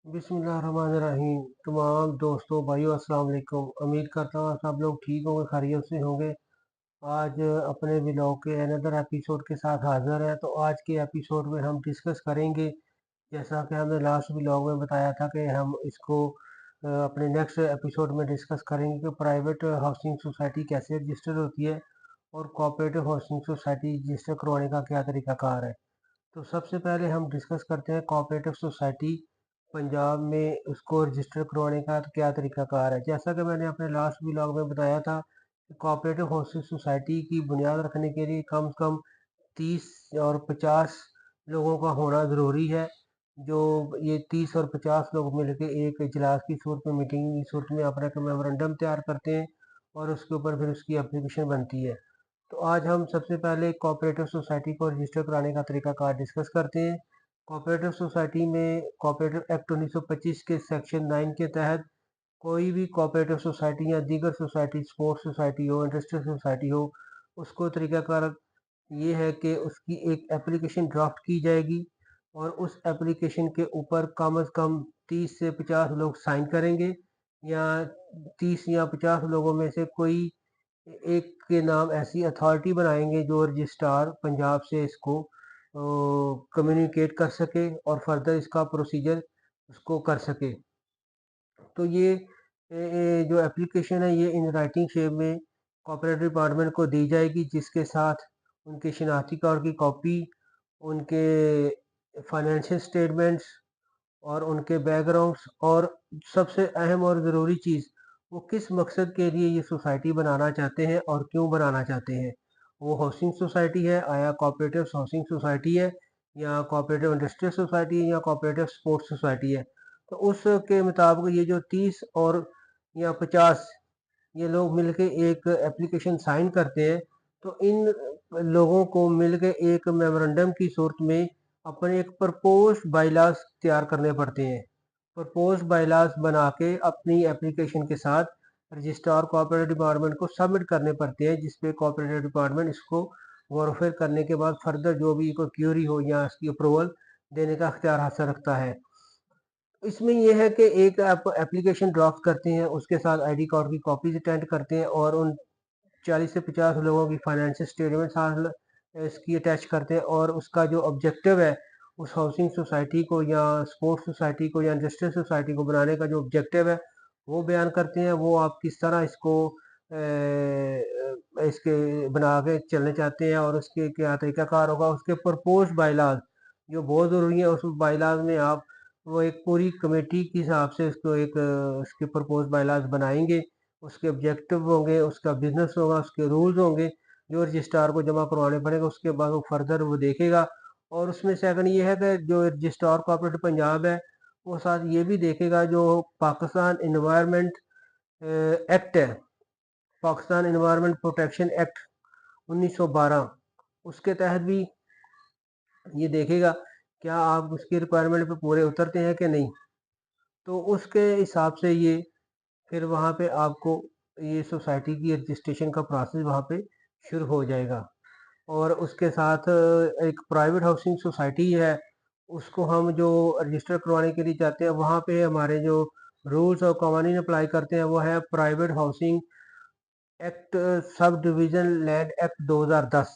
बिस्मिल्लाहिर्रहमानिर्रहीम। तमाम दोस्तों भाइयों अस्सलाम वालेकुम। उम्मीद करता हूँ सब लोग ठीक होंगे, खैरियत से होंगे। आज अपने व्लॉग के अनदर एपिसोड के साथ हाज़िर हैं। तो आज के एपिसोड में हम डिस्कस करेंगे, जैसा कि हमने लास्ट व्लॉग में बताया था कि हम इसको अपने नेक्स्ट एपिसोड में डिस्कस करेंगे कि प्राइवेट हाउसिंग सोसाइटी कैसे रजिस्टर होती है और कोऑपरेटिव हाउसिंग सोसाइटी रजिस्टर करवाने का क्या तरीकाकार है। तो सबसे पहले हम डिस्कस करते हैं कोऑपरेटिव सोसाइटी पंजाब में उसको रजिस्टर करवाने का क्या तरीकाकार है। जैसा कि मैंने अपने लास्ट व्लॉग में बताया था कि कोऑपरेटिव हाउसिंग सोसाइटी की बुनियाद रखने के लिए कम से कम 30 और 50 लोगों का होना ज़रूरी है। जो ये 30 और 50 लोग मिलकर एक इजलास की सूरत में, मीटिंग की सूरत में अपना एक मेमोरेंडम तैयार करते हैं और उसके ऊपर फिर उसकी एप्लीकेशन बनती है। तो आज हम सबसे पहले कोऑपरेटिव सोसाइटी को रजिस्टर कराने का तरीकाकार डिस्कस करते हैं। कोऑपरेटिव सोसाइटी में कोऑपरेटिव एक्ट 1925 के सेक्शन 9 के तहत कोई भी कोऑपरेटिव सोसाइटी या दीगर सोसाइटी, स्पोर्ट्स सोसाइटी हो, इंडस्ट्रियल सोसाइटी हो, उसको तरीकाकार ये है कि उसकी एक एप्लीकेशन ड्राफ्ट की जाएगी और उस एप्लीकेशन के ऊपर कम से कम 30 से 50 लोग साइन करेंगे, या 30 या 50 लोगों में से कोई एक के नाम ऐसी अथॉरिटी बनाएंगे जो रजिस्ट्रार पंजाब से इसको कम्युनिकेट कर सके और फर्दर इसका प्रोसीजर उसको कर सके। तो ये जो एप्लीकेशन है ये इन राइटिंग शेप में कोऑपरेटिव डिपार्टमेंट को दी जाएगी, जिसके साथ उनके शनाख्ती कार्ड की कॉपी, उनके फाइनेंशियल स्टेटमेंट्स और उनके बैकग्राउंड्स, और सबसे अहम और ज़रूरी चीज़, वो किस मकसद के लिए ये सोसाइटी बनाना चाहते हैं और क्यों बनाना चाहते हैं। वो हाउसिंग सोसाइटी है, आया कोऑपरेटिव हाउसिंग सोसाइटी है, या कोऑपरेटिव इंडस्ट्रियल सोसाइटी है, या कोऑपरेटिव स्पोर्ट्स सोसाइटी है। तो उसके मुताबिक ये जो 30 और या 50 ये लोग मिलके एक एप्लीकेशन साइन करते हैं, तो इन लोगों को मिलके एक मेमोरेंडम की सूरत में अपने एक प्रपोज बायलाज तैयार करने पड़ते हैं। प्रपोज बायलाज बना के अपनी एप्लीकेशन के साथ रजिस्ट्रार कोऑपरेटिव डिपार्टमेंट को सबमिट करने पड़ते हैं, जिसपे कोऑपरेटिव डिपार्टमेंट इसको गौर करने के बाद फर्दर जो भी कोई क्यूरी हो या इसकी अप्रूवल देने का अख्तियार हासिल रखता है। इसमें यह है कि एक आप एप्लीकेशन ड्राफ्ट करते हैं, उसके साथ आईडी कार्ड की कॉपीज अटेंड करते हैं और उन 40 से 50 लोगों की फाइनेंशियल स्टेटमेंट साथ इसकी अटैच करते हैं, और उसका जो ऑब्जेक्टिव है उस हाउसिंग सोसाइटी को या स्पोर्ट्स सोसाइटी को या इंडस्ट्रियल सोसाइटी को बनाने का जो ऑब्जेक्टिव है वो बयान करते हैं। वो आप किस तरह इसको इसके बना के चलने चाहते हैं और उसके क्या तरीकाकार होगा। उसके प्रपोज बायलाज जो बहुत ज़रूरी है, उस बायलाज में आप वो एक पूरी कमेटी के हिसाब से उसको एक उसके प्रपोज बायलाज बनाएंगे। उसके ऑब्जेक्टिव होंगे, उसका बिजनेस होगा, उसके रूल्स होंगे जो रजिस्ट्रार को जमा करवाने पड़ेगा। उसके बाद वो फर्दर वो देखेगा, और उसमें सेकंड ये है कि जो रजिस्ट्रार कोऑपरेटिव पंजाब है वो साथ ये भी देखेगा जो पाकिस्तान इन्वायरमेंट एक्ट है, पाकिस्तान इन्वायरमेंट प्रोटेक्शन एक्ट 1912, उसके तहत भी ये देखेगा क्या आप उसकी रिक्वायरमेंट पे पूरे उतरते हैं कि नहीं। तो उसके हिसाब से ये फिर वहाँ पे आपको ये सोसाइटी की रजिस्ट्रेशन का प्रोसेस वहाँ पे शुरू हो जाएगा। और उसके साथ एक प्राइवेट हाउसिंग सोसाइटी है, उसको हम जो रजिस्टर करवाने के लिए जाते हैं वहाँ पे हमारे जो रूल्स और कवानीन अप्लाई करते हैं वो है private housing act, sub division land act 2010।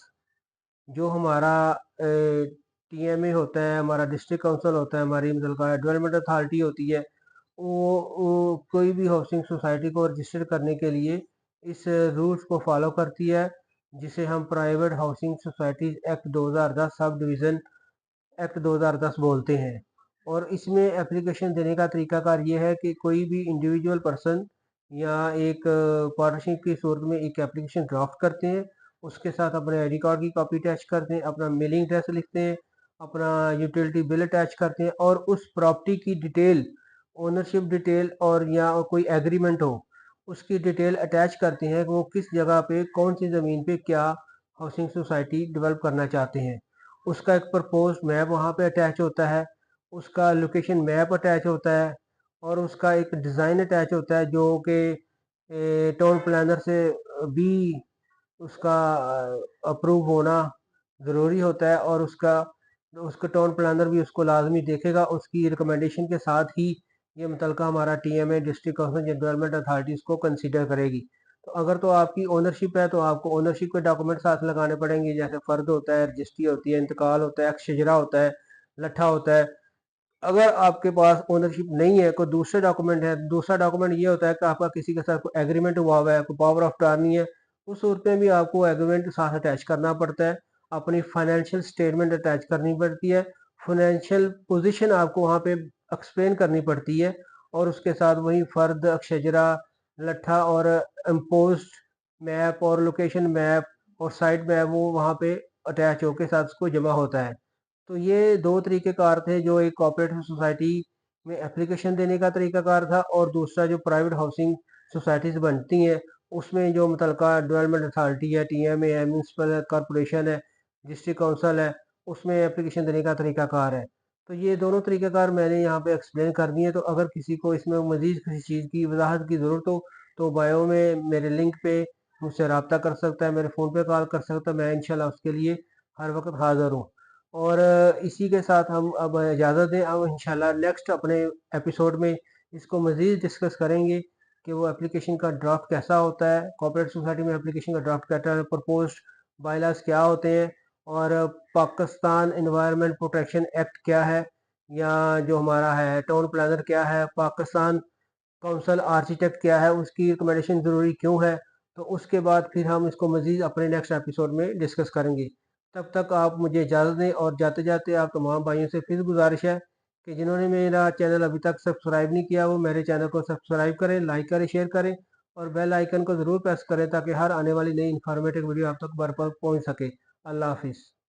जो हमारा टीएमए होता है, हमारा डिस्ट्रिक्ट काउंसिल होता है, हमारी मतलब डेवलपमेंट अथॉरिटी होती है, वो कोई भी हाउसिंग सोसाइटी को रजिस्टर करने के लिए इस रूल्स को फॉलो करती है, जिसे हम private housing societies act 2010 sub division act 2010 बोलते हैं। और इसमें एप्लीकेशन देने का तरीकाकार ये है कि कोई भी इंडिविजुअल पर्सन या एक पार्टनरशिप की सूरत में एक एप्लीकेशन ड्राफ्ट करते हैं, उसके साथ अपने आईडी कार्ड की कॉपी अटैच करते हैं, अपना मेलिंग एड्रेस लिखते हैं, अपना यूटिलिटी बिल अटैच करते हैं, और उस प्रॉपर्टी की डिटेल, ओनरशिप डिटेल और या कोई एग्रीमेंट हो उसकी डिटेल अटैच करते हैं कि वो किस जगह पे कौन सी ज़मीन पे क्या हाउसिंग सोसाइटी डेवलप करना चाहते हैं। उसका एक प्रपोज मैप वहाँ पे अटैच होता है, उसका लोकेशन मैप अटैच होता है, और उसका एक डिज़ाइन अटैच होता है जो कि टाउन प्लानर से भी उसका अप्रूव होना ज़रूरी होता है। और उसका तो उसका टाउन प्लानर भी उसको लाजमी देखेगा, उसकी रिकमेंडेशन के साथ ही ये मुतलका हमारा TMA district council development authority इसको कंसीडर करेगी। तो अगर तो आपकी ओनरशिप है तो आपको ओनरशिप के डॉक्यूमेंट साथ लगाने पड़ेंगे, जैसे फ़र्द होता है, रजिस्ट्री होती है, इंतकाल होता है, एक्स शजरा होता है, लट्ठा होता है। अगर आपके पास ओनरशिप नहीं है, कोई दूसरे डॉक्यूमेंट है, दूसरा डॉक्यूमेंट ये होता है कि आपका किसी के साथ कोई एग्रीमेंट हुआ हुआ है, कोई पावर ऑफ अटॉर्नी है, उस सूरत में भी आपको एग्रीमेंट साथ अटैच करना पड़ता है। अपनी फाइनेंशियल स्टेटमेंट अटैच करनी पड़ती है, फाइनेंशियल पोजीशन आपको वहाँ पे एक्सप्लेन करनी पड़ती है, और उसके साथ वही फ़र्द, अक्षजरा, लट्ठा और इम्पोज़्ड मैप और लोकेशन मैप और साइट मैप वो वहाँ पे अटैच होके साथ उसको जमा होता है। तो ये 2 तरीक़ेकार थे, जो एक कोऑपरेटिव सोसाइटी में एप्लीकेशन देने का तरीक़ाकार था, और दूसरा जो प्राइवेट हाउसिंग सोसाइटीज़ बनती हैं, उसमें जो मुतलका डेवलपमेंट अथॉरिटी है, टीएमए है, म्युनिसिपल कॉर्पोरेशन है, डिस्ट्रिक्ट काउंसिल है, उसमें एप्लीकेशन देने का तरीक़ाकार है। तो ये दोनों तरीक़ाकार मैंने यहाँ पे एक्सप्लेन कर दिए। तो अगर किसी को इसमें मज़ीद किसी चीज़ की वज़ाहत की ज़रूरत हो, तो बायो में मेरे लिंक पे मुझसे रब्ता कर सकता है, मेरे फ़ोन पे कॉल कर सकता है, मैं इंशाल्लाह उसके लिए हर वक़्त हाज़िर हूँ। और इसी के साथ हम अब इजाज़त दें, अब इंशाल्लाह नेक्स्ट अपने एपिसोड में इसको मज़ीद डिस्कस करेंगे कि वो एप्लीकेशन का ड्राफ्ट कैसा होता है, कोऑपरेटिव सोसाइटी में एप्लीकेशन का ड्राफ्ट कैसा है, प्रपोज्ड बायलॉज़ क्या होते हैं, और पाकिस्तान एनवायरनमेंट प्रोटेक्शन एक्ट क्या है, या जो हमारा है टाउन प्लानर क्या है, पाकिस्तान काउंसिल आर्किटेक्ट क्या है, उसकी रिकमेंडेशन ज़रूरी क्यों है। तो उसके बाद फिर हम इसको मज़ीद अपने नेक्स्ट एपिसोड में डिस्कस करेंगे। तब तक आप मुझे इजाज़त दें, और जाते-जाते आप तमाम भाइयों से फिर गुज़ारिश है कि जिन्होंने मेरा चैनल अभी तक सब्सक्राइब नहीं किया, वो मेरे चैनल को सब्सक्राइब करें, लाइक करें, शेयर करें, और बेल आइकन को ज़रूर प्रेस करें, ताकि हर आने वाली नई इन्फॉर्मेटिव वीडियो आप तक बर वक्त पहुँच सके। अल्लाह हाफ़िज़।